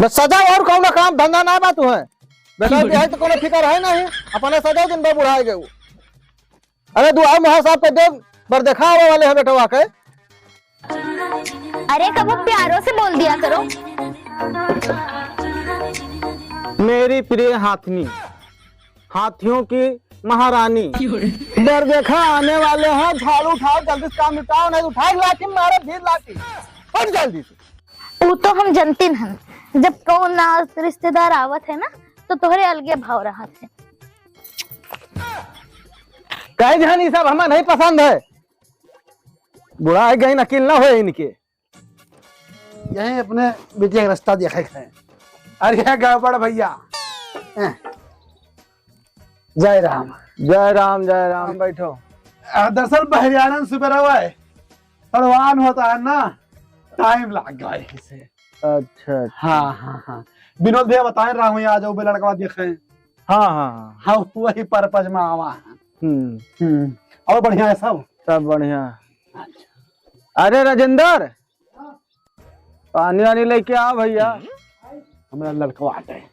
बस सजा और कौन काम धंधा ना बा तू है बेटा बिहार तो कोनो फिकर है नहीं अपने सजा दिन में बुढ़ाए गए। अरे दुआ महा साहब के देव बर देखा हुआ वाले है बेटवा के। अरे कब प्यारों से बोल दिया करो। मेरी प्रिय हाथनी, हाथियों की महारानी, बर देखा आने वाले हैं, झाड़ू उठाओ जल्दी से काम निपटाओ नहीं उठाओ लाठी मारे भीड़ लाठी और जल्दी से। वो तो हम जनती हैं, जब कौन ना रिश्तेदार आवत है ना तो तोहरे अलगे भाव रहा थे। कह जानी सब हमें नहीं पसंद है, बुरा है गई नकील ना हो इनके। यही अपने बेटिया का रास्ता देखे है। अरे गड़बड़ भैया, जय राम। जय राम जय राम। बैठो। दरअसल बहरियाणन सुबह हुआ है, पड़वान होता है ना, टाइम लग गया इसे। अच्छा हाँ हाँ हाँ, विनोद भैया बताए रहा हूँ, आ जाओ बे लड़का देखे। हाँ हाँ हाँ वही पर्पज में आवा है। और बढ़िया है सब? सब बढ़िया। अरे राजेंद्र पानी वानी लेके आ भैया, हमारा लड़का आते हैं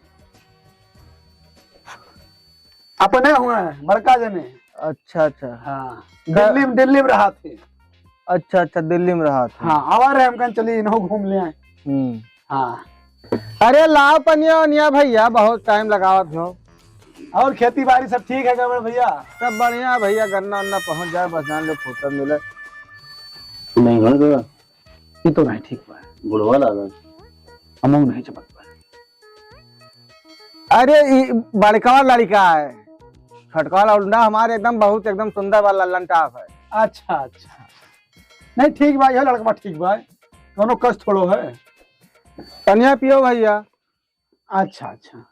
अपने हुए बड़का जने। अच्छा अच्छा। हाँ दिल्ली में रहा थे। अच्छा अच्छा दिल्ली में रहा था। हाँ आवा रहे हम कहीं चलिए इन्हों घूम ले आए। हाँ अरे लाओ पनिया वनिया भैया, बहुत टाइम लगावत हो। और खेती बाड़ी सब ठीक है गड़बड़ भैया? सब बढ़िया भैया, गन्ना उन्ना पहुंच जाए बस जान लो फुर्सत मिले। नहीं हो ये तो नहीं ठीक बा, बुढ़वा लगा हमू नहीं चमक पा। अरे बड़का वाला लड़का है, छटका वाला उल्टा हमारे एकदम बहुत एकदम सुंदर वाला लंटाफ है। अच्छा अच्छा, नहीं ठीक बा, यह लड़का ठीक बा, दोनों कष्ट थोड़ो है। पनिया पियो भैया। अच्छा अच्छा।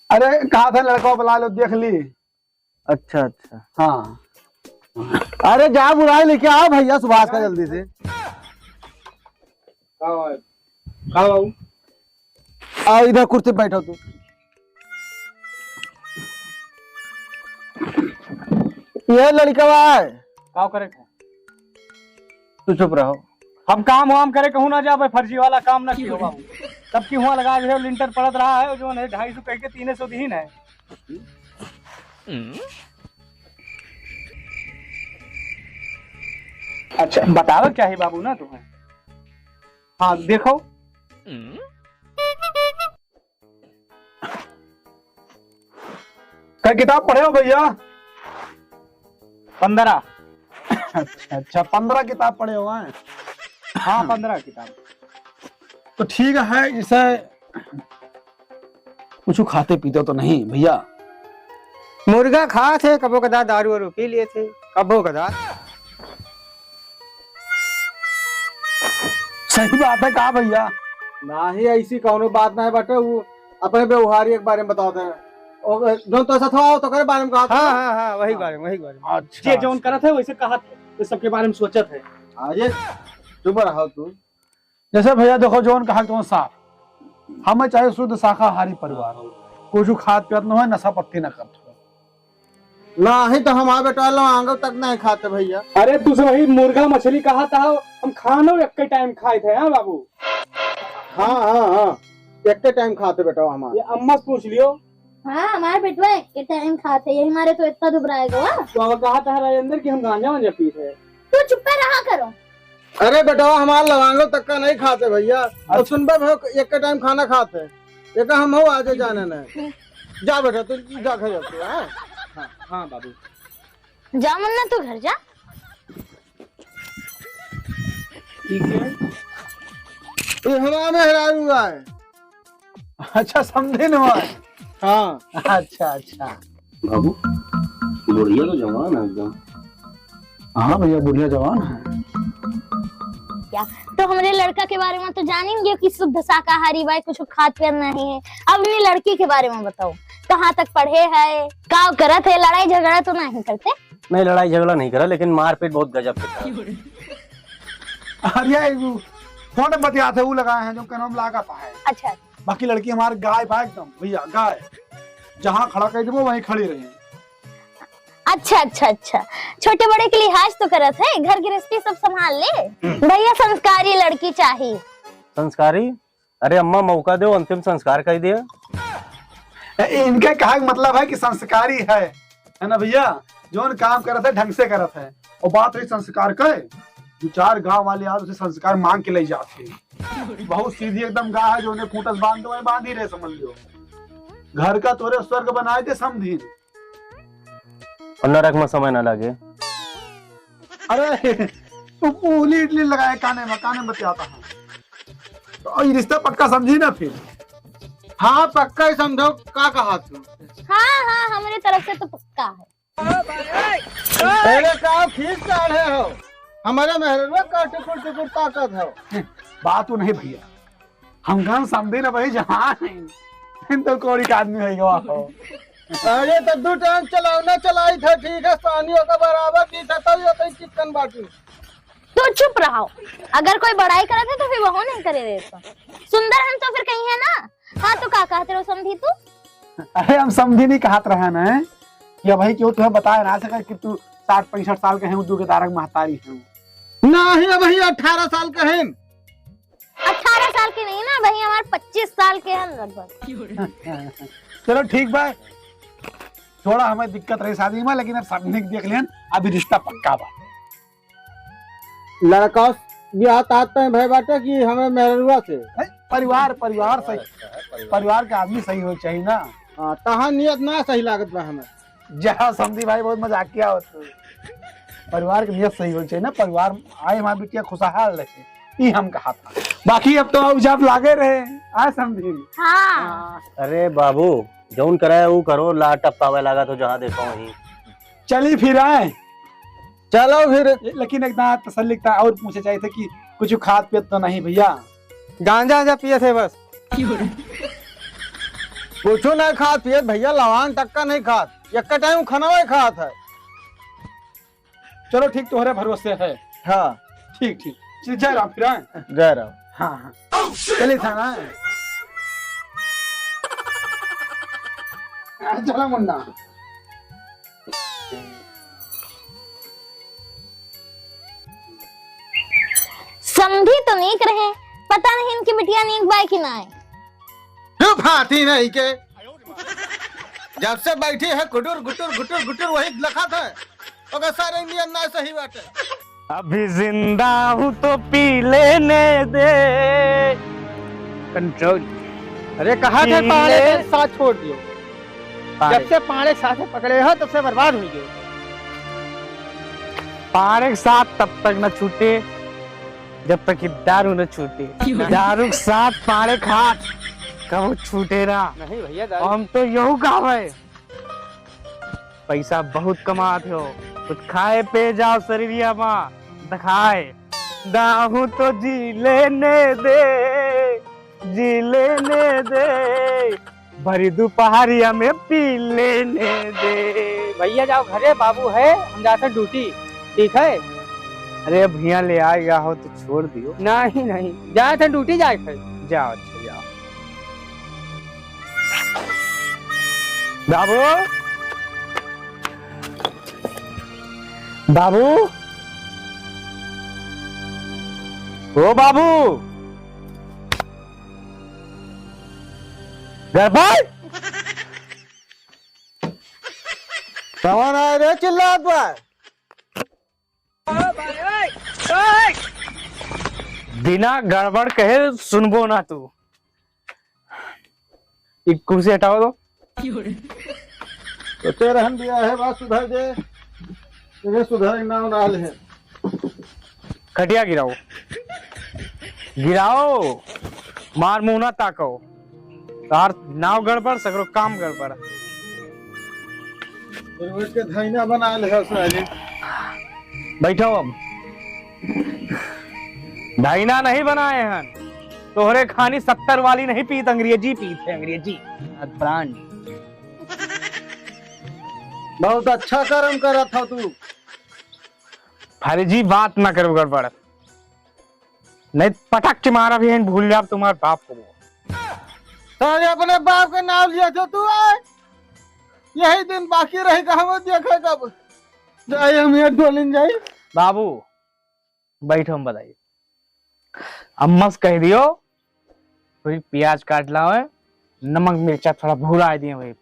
अरे कहा था लड़का बुला लो देख ली। अच्छा अच्छा। हाँ अरे जा बुराई लेके आओ भैया सुभाष का जल्दी से। आओ इधर कुर्सी पे बैठो तू। ये लड़का है का करे तू चुप रहो। हम काम वाम करे कहूँ ना जा, फर्जी वाला काम ना कियो बाबू। तब की हुआ लगा जो लिंटर पड़त रहा है, जो है 250 कह के 300 दीन है। अच्छा बताओ क्या है बाबू ना तुम्हें। हाँ देखो क्या किताब पढ़े हो भैया? 15। अच्छा अच्छा 15 किताब पढ़े हो हैं? हाँ 15 किताब। तो ठीक है, इसे कुछ खाते पीते तो नहीं भैया? मुर्गा खा थे, कबो कदा दारू वारू पी लिए थे, कबो कदा। सही बात है कहा भैया? ना ही ऐसी कौनो बात ना है बटे, वो अपने व्यवहार के बारे में बताते हैं और जो तो ऐसा था तो करे बारे में कहा। हाँ हाँ हाँ वही बारे में अच्छा ये जोन करत है वैसे कहा थे, तो सबके बारे में सोचत है। आजे चुप रहो तू। जैसे भैया देखो जोन कहा तो साफ, हमें चाहे शुद्ध शाकाहारी परिवार हो, कुछ खाद पियत न हो, नशा पत्ती न करते हो। ना ही तो हमारे बेटा आंगल तक नहीं खाते भैया। अरे तुझे वही मुर्गा मछली कहा था, हम खानो एक टाइम खाए थे। हाँ बाबू। हाँ हाँ हाँ एक टाइम खाते बेटा हमारे। ये अम्मा से पूछ लियो। हाँ हमारे बेटवा एक टाइम खाते, यही हमारे तो इतना दुबराएगा। तो कहा था राजेंद्र कि हम गांजा वांजा पीते। तू चुप पे रहा करो। अरे बेटा हमारे लवांगल तक का नहीं खाते भैया। और सुनबे एक टाइम खाना खाते, एक हम हो आज जाने नहीं। जा बेटा तू जा घर जाते। हाँ हाँ बाबू जा मुन्ना तू घर जा। ठीक है। ये हवा में हरा हुआ है। अच्छा समझे न? हाँ अच्छा अच्छा। बाबू बुढ़िया तो जवान है एकदम। हाँ भैया बुढ़िया जवान है। क्या तो हमारे लड़का के बारे में तो जानेंगे कि शुद्ध शाकाहारी भाई, कुछ खाद पीत नहीं है। अब अपनी लड़की के बारे में बताओ, कहाँ तक पढ़े है, का करत है, लड़ाई झगड़ा तो नहीं करते? मैं लड़ाई झगड़ा नहीं करा, लेकिन मारपीट बहुत गजब पे करा। अरे फोन बतियाते वो लगाए हैं जो कनम लागत है। अच्छा बाकी लड़की हमारे गाय बा एकदम भैया, गाय जहाँ खड़ा कर देबो वहीं खड़ी रही। अच्छा अच्छा अच्छा, छोटे बड़े के लिहाज तो करत है, घर गृहस्थी सब संभाल ले। भैया संस्कारी लड़की चाहिए। संस्कारी? अरे अम्मा मौका दो, अंतिम संस्कार कर दिया। इनका कहा मतलब है कि संस्कारी है ना भैया, जो काम करत है ढंग से करत है। और बात रही संस्कार के, 2-4 गांव वाले यार उसे संस्कार मांग के ले जाते हैं। बहुत सीधी एकदम गाय है, जो उन्हें खूंटस बांध दो बांध ही रहे, समझ लो। घर का तोरे स्वर्ग बनाए थे समझी, और नरक में समय न लगे। अरे तू पूली इडली लगाए काने में बतियाता है, तो ये रिश्ता पक्का समझी ना फिर। हाँ पक्का ही समझो, का कहा तू? हाँ हाँ, हमारे तरफ से तो पक्का है। पहले का खींच काढ़े हो, हमारे महल में का टुकुर टुकुर ताकत हो। बात तो नहीं भैया, हम गांव समझे ना भाई, जहाँ तो कोड़ी का आदमी है गवा हो। अरे तो 2 टाइम चलाओ ना चलाई था, ठीक है, पानियों का बराबर दी था, तब ये तो चिकन बाटी। तो चुप रहो, अगर कोई बड़ाई करे थे तो फिर वो नहीं करे देता। सुंदर हम तो फिर कहीं है ना। हाँ तो का कहते रहो समझी तू? अरे हम समझी नहीं कहत रहे ना कि भाई क्यों तुम्हें बताया ना सका कि तू 60-65 साल के हैं, उर्दू के तारक महतारी है। नहीं भैया 18 साल का है। 18 साल के नहीं ना भाई, हमारे 25 साल के हैं लगभग। चलो ठीक बा, थोड़ा हमें दिक्कत रही शादी में, लेकिन अब सबने देख लिया, अभी रिश्ता पक्का बा। लड़का ब्याह ताते हैं भाई बाटे कि हमें मेहरुआ से परिवार सही, परिवार के आदमी सही हो चाहिए ना। हाँ, तहाँ नियत ना सही लागत बा हमें। जहाँ समझी भाई बहुत मजाक किया हो तो। परिवार की नियत सही हो चाहिए ना, परिवार आए हमारी बिटिया खुशहाल रहे, ये हम कहा था। बाकी अब तो अब जब लागे रहे आज समझी। हाँ अरे बाबू जौन कराया वो करो, ला टपकावे लगा तो जहाँ देखो वही। चली फिर आए, चलो फिर। लेकिन एकदम तसल्ली था, और पूछे चाहिए थे कि कुछ खाद पियत तो नहीं भैया? गांजा पिए थे बस, कुछ नहीं खात पिए भैया, लवान टक्का नहीं खात, एक टाइम खाना खात है। चलो ठीक, तुम्हारे भरोसे है। हाँ ठीक जय राम, फिर आए। जय राम। हाँ चलिए था ना, चला मुन्ना। समझी तो नहीं रहे, पता नहीं इनकी बिटिया नीक बाई की ना है। चुप हाथी नहीं के, जब से बैठी है गुटुर गुटुर गुटुर गुटुर वही लखा था, अगर सारे इंडियन ना सही बात है। अभी जिंदा हूँ तो पी लेने दे कंट्रोल। अरे कहा थे पाड़े के साथ छोड़ दियो, जब से पाड़े साथ पकड़े हो तब से बर्बाद हो गए। पारे के साथ तब तक न छूटे जब तक कि दारू न छूटे। दारू के साथ पारे खाट कब छूटे ना। नहीं भैया, हम तो यहू गावे, पैसा बहुत कमाते हो, कुछ खाए पे जाओ शरीरिया माँ दिखाए। दाहू तो जी लेने दे, भरी दोपहरिया में पी लेने दे। भैया जाओ घरे, बाबू है, हम जाते ड्यूटी, ठीक है? अरे भैया ले आएगा हो तो छोड़ दियो। नहीं जाए थे ड्यूटी, जाए थे। जाओ अच्छा जाओ। बाबू ओ बाबू, घर पर कौन आए रे चिल्लात बा? बिना गड़बड़ कहे सुनबो ना तू। एक कुर्सी हटाओ दो। तो तेरे हम दिया है बात सुधर जे, तुझे सुधर ना नाल है। खटिया गिराओ, मार मुंह ना ताको। तार नाव गड़बड़, सगरो काम गड़बड़। फिर उसके धैना बना ले साले। बैठो अब। ढाईना नहीं बनाए हैं, तोहरे खानी 70 वाली नहीं पीत, अंग्रेजी पीत है, अंग्रेजी ब्रांड। बहुत अच्छा कर्म करा था तू। फर्जी बात ना करो गड़बड़, नहीं पटक के मारा भी है, भूल जा तुम्हारे बाप को। सारे अपने बाप के नाम लिया था तू आए। यही दिन बाकी रह गए देखे कब जाए हम ये डोलिन जाए। बाबू बैठो, हम बताइए। अम्मा से कह दियो थोड़ी प्याज काट लाओ है, नमक मिर्चा थोड़ा भूरा दिए भाई,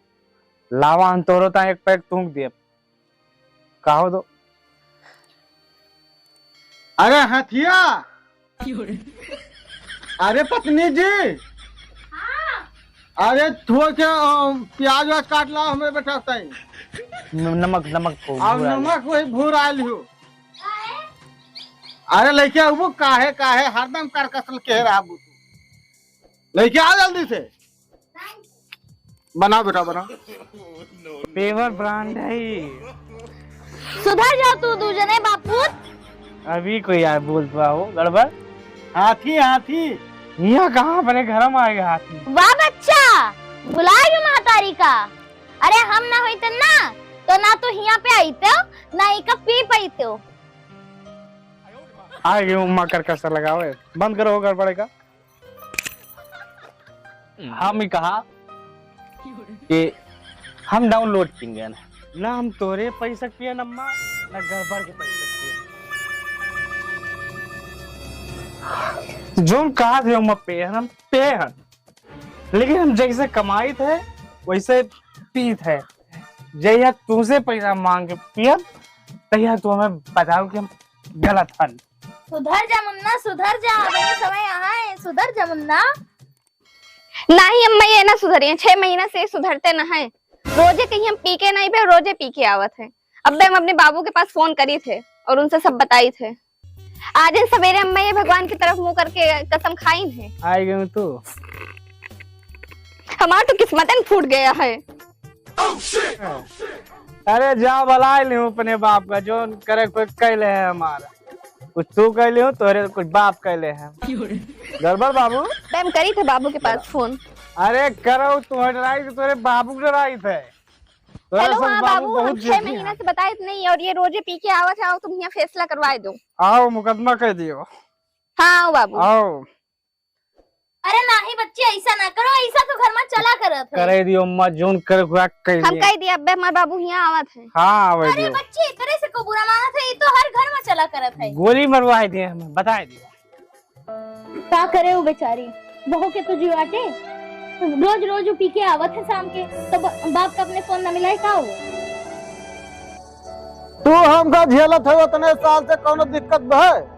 लावा तोरो ता एक पैक तूक दिए कहो तो। अरे हथिया, अरे पत्नी जी, अरे थोड़ा क्या प्याज व्याज काट लाओ हमें बैठा नमक नमक को अब नमक वही भूरा लियो। अरे लेके वो काहे काहे हरदम कर कसल कह रहा तू, लेके आ जल्दी से। बना बेटा बना, पेवर ब्रांड है। सुधर जाओ तू दूजने बापू। अभी कोई यार बोल पाओ गड़बड़। हाथी हाथी यहाँ कहाँ अपने घर में आएगा हाथी। वाह बच्चा, बुलाएगी महतारी का। अरे हम ना होते ना तो ना तो यहाँ पे आईते हो ना ही का पी पाईते हो। आएगी उम्मा कर कसर लगाओ, बंद करो गड़बड़े का। हम ही कहा कि हम डाउनलोड किए ना हम तोरे पैसा पिए नम्मा ना गड़बड़ के पैसा पिए। जो कहा थे हम पे हम पे हैं, लेकिन हम जैसे कमाई थे वैसे पीत है। जैया तुमसे पैसा मांग के पियत तैया तू हमें बताओ कि हम गलत हन। सुधर जा मुन्ना, सुधर जा, अभी समय यहाँ है, सुधर जा मुन्ना। नहीं अम्मा ये ना सुधरिए, 6 महीना से सुधरते न है। रोजे कहीं हम पी के नहीं पे, रोजे पी के आवत है। अब हम अपने बाबू के पास फोन करी थे और उनसे सब बताई थे। आज इन सवेरे अम्मा ये भगवान की तरफ मुंह करके कसम खाई है। आई गई तू, हमारा तो किस्मत फूट गया है। अरे जा बला ले अपने बाप का, जो करे कोई कहले है हमारा, कुछ तू कह ले तोरे कुछ बाप कहले है। गड़बड़ बाबू हम करी थे बाबू के पास फोन। अरे करो तू डराई थे, तोरे बाबू डराई थे। हेलो हाँ बाबू, हम 6 महीना से बताए नहीं और ये रोजे पी के आवत है। आओ तुम यहाँ फैसला करवाए दो। आओ मुकदमा कह दियो। हाँ आओ बाबू आओ। अरे नहीं बच्चे ऐसा ना करो, ऐसा तो घर में चला करत है। करे दियो अम्मा, जोन कर हुआ कह हम कह दिया। अब हमारे बाबू यहाँ आवत है। हाँ आवे अरे दियो। बच्चे इतने से को बुरा माना था, ये तो हर घर में चला करत है। गोली मरवाए दिए हमें, बताए दियो। क्या करे वो बेचारी बहू के तो जीवाटे, रोज रोज पी के आवत है शाम के, तो बाप का अपने फोन न मिलाए का हो। तू हमका झेलत है उतने साल से, कोनो दिक्कत है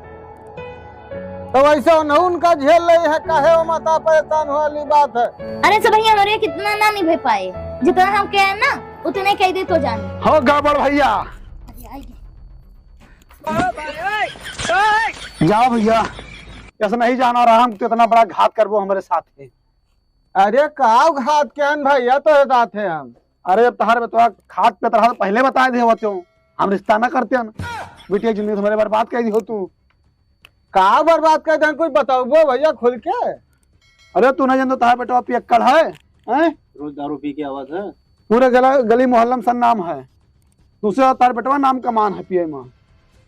तो वैसे उनका झेल रही है, काहे वो माता परेशान वाली बात है। अरे सब भैया नौरिया कितना ना निभे पाए, जितना हम कहे ना उतने कह दे तो जाने। हो गड़बड़ भैया, जाओ भैया, ऐसा नहीं जाना रहा हम तो इतना बड़ा घात करबो हमारे साथ है। अरे का घात के भैया तो साथ है हम। अरे जब तहार बतवा खाट पे तरह पहले बताए थे होते हो, हम रिश्ता ना करते हैं। बेटी जिंदगी तुम्हारे बर्बाद कर दी हो तू। का बर्बाद कर दे कुछ बताओ भैया खुल के। अरे तू ना जान तो तार बेटा पियक्कड़ है, हैं? रोज दारू पी के आवाज है। पूरे गली मोहल्ला सन नाम है, दूसरा तार बेटवा नाम का मान है पिए माँ।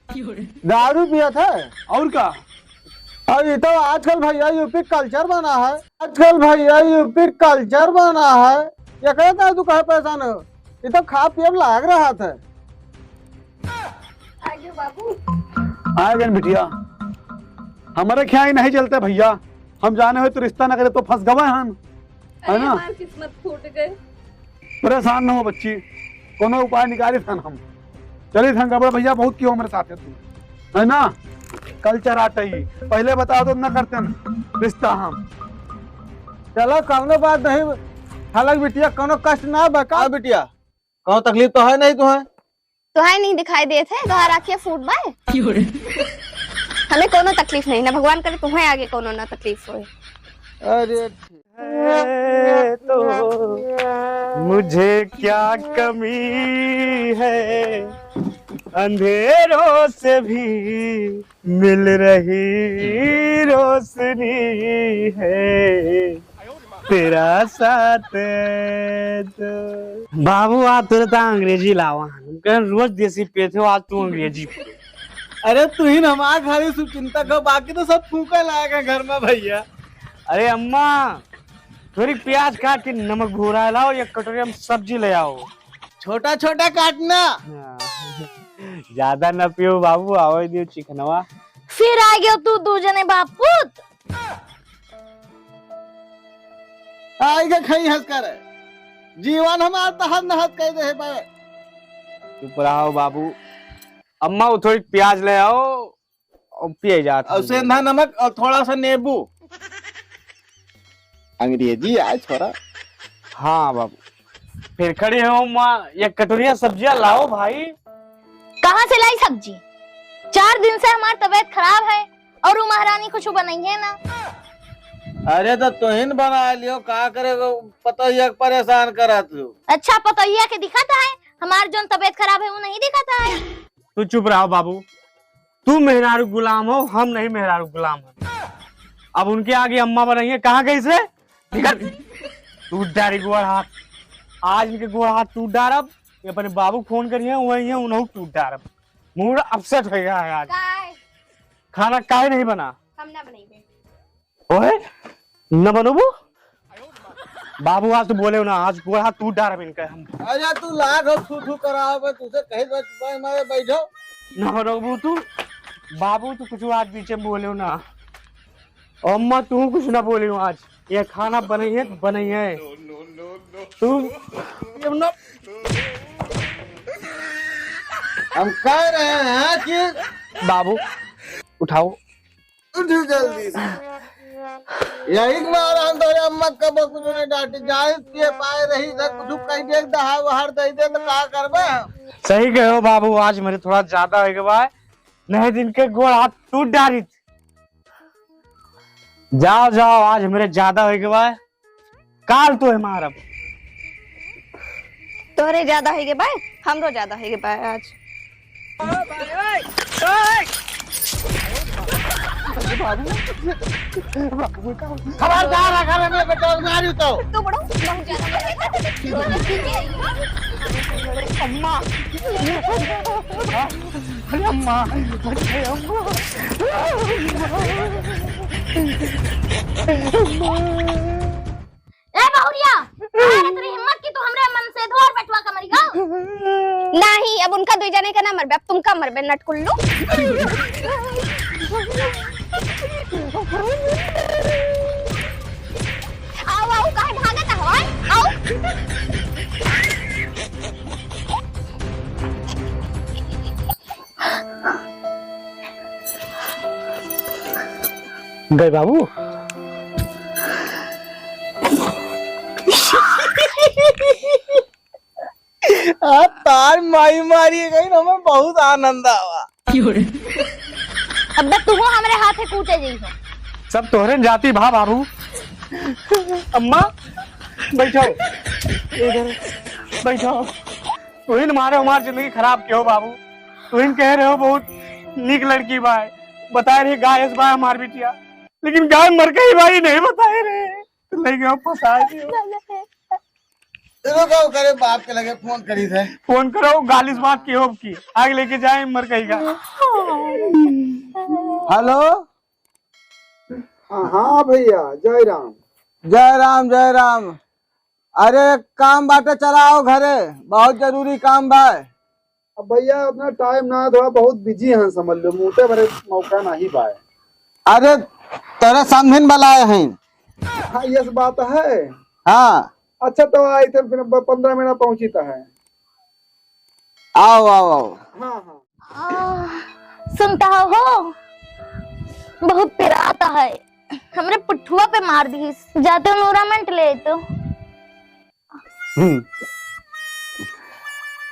दारू पिया था और का? और ये तो आजकल भैया यूपी कल्चर बना है, आजकल भैया यूपी कल्चर बना है। ये कहता है तू कहे परेशान हो, ये तो खा पिए लाग रहा था। आए गए बिटिया, हमारे क्या ही नहीं चलते भैया। हम जाने हुए तो रिश्ता ना करे तो फंस गए हम, है ना? किस्मत फूट गए। परेशान न हो बच्ची, कोनो उपाय निकाली था हम। चलिए था गड़बड़ भैया, बहुत क्यों हमारे साथ है तू, है ना? कल्चर आते ही पहले बता दो, न करते न रिश्ता हम। चलो कौनो बात नहीं, हालांकि बिटिया कोनो कष्ट ना बका बिटिया, कोनो तकलीफ तो है नहीं तुम्हें? तो है नहीं दिखाई दे थे घर आके फूट बाय। हमें कोनो तकलीफ नहीं ना, भगवान करे तुम्हें आगे कोनो ना तकलीफ हो। अरे तो मुझे क्या कमी है, अंधेरों से भी मिल रही रोशनी है, तेरा साथ है तो। बाबू आज तुरंत अंग्रेजी लावा, रोज देसी पे थे, आज तू अंग्रेजी। अरे तू ही हमारे खाली चिंता कर, बाकी तो सब फूका लाएगा घर में भैया। अरे अम्मा थोड़ी प्याज काट के नमक भूरा लाओ, या कटोरी में सब्जी ले आओ। छोटा छोटा काटना। ज्यादा न पियो बाबू, आओ दियो चिकनवा। फिर आ गयो तू दू जने बापूत। आएगा खाई हंस कर जीवन हमार तहत नहत कह दे बे। चुप रहो बाबू। अम्मा वो थोड़ी प्याज ले आओ और पिए जाते। और सेंधा नमक और थोड़ा सा नींबू। अंग्रेजी आज छोरा। हाँ बाबू। फिर खड़ी हो माँ, ये कटोरिया सब्जियां लाओ भाई। कहाँ से लाई सब्जी? 4 दिन से हमारी तबीयत खराब है और वो महारानी कुछ बनाई है ना। अरे तो तुहिन बना लियो, का करे पतोहिया परेशान करा तू। अच्छा पतोहिया के दिखाता है, हमार जो तबीयत खराब है वो नहीं दिखाता है। तू चुप रहो बाबू। तू मेहरारू गुलाम हो, हम नहीं मेहरारू गुलाम है। अब उनके आगे अम्मा बनाइए, कहाँ गई से? टूट डारी गोड़ हाथ। आज इनके गोड़ हाथ टूट डारब, ये अपने बाबू फोन करिए वही है उन्होंने टूट डारब। मूड अपसेट हो गया है आज। खाना काहे नहीं बना? हम ना बनाएंगे। ओए न बनोबू बाबू, आज तो बोले ना, आज गोड़ हाथ टूट डारब इनका हम। अरे तू लाख हो थू थू कराओ बे, तुझे कहीं मारे बैठो न बनोबू तू बाबू, तू कुछ आज पीछे बोले ना। अम्मा तू कुछ ना बोली आज, ये खाना बनाई है तू। हम कह रहे हैं कि बाबू उठाओ, उठ जल्दी से। यही मार हम तो अम्मा कब कुछ नहीं डांटी जाए के पाए रही ना, कुछ कहीं देख दहा वहार दे दे तो का करबे हम। सही कहे हो बाबू, आज मेरे थोड़ा ज्यादा हो गया है, नहीं दिन के गोड़ हाथ टूट डारी। जाओ जाओ, आज मेरे ज्यादा हो गया है, काल तो है मारब। तोरे ज्यादा है भाई, हमरो ज्यादा है भाई आज। खबरदार अगर हमें बेटा मारी तो तू बड़ो बहुत ज्यादा। अम्मा अरे अम्मा, अरे अम्मा। ए बहुरिया, अरे तेरी हिम्मत की तो हमरे मन से धोर बैठवा का मरी गो। नहीं, अब उनका 2 जने का ना मरबे, अब तुम का मरबे नटकुल्लू। आओ आओ, कहाँ भागत हवा? आओ। गए बाबू। तार माई मारी गई ना, हमें बहुत आनंद आवा। अब तू हमरे हाथे कूटे जी हो। सब तोहरे जाती भा बाबू। अम्मा बैठो, इधर बैठो। तुहिन मारे हमारी जिंदगी खराब क्यों बाबू? तुहिन कह रहे हो बहुत नीक लड़की बाय, बता रही गाय बाय हमार बिटिया, लेकिन गाय मर गई भाई नहीं बताए रहे। ले गए फंसाए दियो। देखो क्या करे, बाप के लगे फोन करी थे। फोन करो, गालिस बात की होब की आगे लेके जाए मर कहेगा। हेलो। हाँ भैया, जय राम। जय राम जय राम। अरे काम बाटे चलाओ घरे, बहुत जरूरी काम बा। अब भैया अपना टाइम ना, थोड़ा बहुत बिजी हैं समझ लो, मोटे भरे मौका नहीं पाए। अरे तेरे समझिन बुलाए हैं। हाँ ये बात है। हाँ अच्छा तो आई थे, फिर 15 मिनट पहुंची तो है। आओ आओ आओ। हाँ हाँ सुनता हो, बहुत पिराता है, हमरे पुठुआ पे मार दी। जाते नूरामेंट ले तो।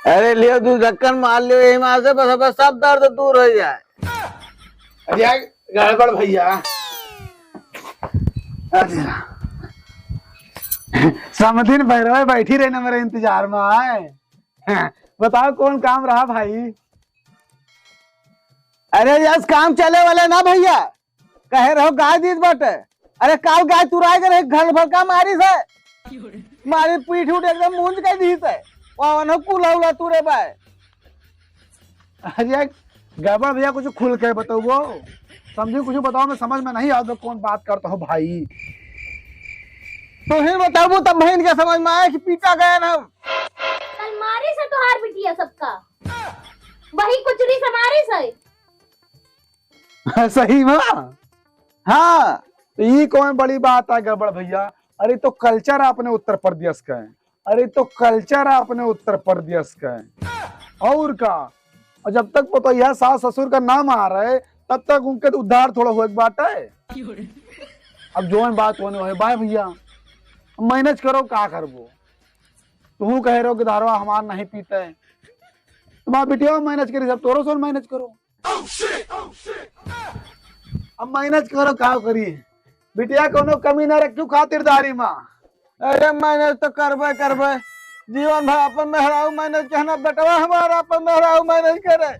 अरे लियो तू ढक्कन मार लियो, यही मार से बस सब दर्द दूर हो जाए। अरे गड़बड़ भैया। समदिन भैरव बैठी रहे ना मेरे इंतजार में आए। बताओ कौन काम रहा भाई? अरे यस काम चले वाले ना भैया, कहे रहो गाय दीद बटे। अरे काल गाय तुराए गए घर भर का मारी से, मारी पीठ उठ एकदम मूंज के दी से वहां कुला उला तुरे बाय। अरे गड़बड़ भैया, कुछ खुल के बताओ, वो समझो कुछ बताओ, मैं समझ में नहीं आता कौन बात करता हो भाई। तो ही बताओ तब बहन के समझ में आया कि पीटा गया ना। अलमारी से है सबका, वही कुचरी समारी से। सही में। हाँ तो ये कौन बड़ी बात है गड़बड़ भैया। अरे तो कल्चर अपने उत्तर प्रदेश का है, अरे तो कल्चर अपने उत्तर प्रदेश का है और का। और जब तक पता यह सास ससुर का नाम आ रहा है तब तक उनके उद्धार थोड़ा हुआ बात है। अब जो बात होने है बाय भैया, मैनेज करो क्या करबो। तू कह रहे हो कि दारवा हमार नहीं पीता है, तुम्हारा बिटिया मैनेज करी, सब तोरो सो मैनेज करो। अब मैनेज करो क्या करिए, बिटिया कोनो कमी ना रखू खातिरदारी माँ। अरे मैनेज तो करबे करबे, जीवन भर अपन मेहराऊ मैनेज कहना, बेटवा हमारा अपन मेहराऊ मैनेज करे।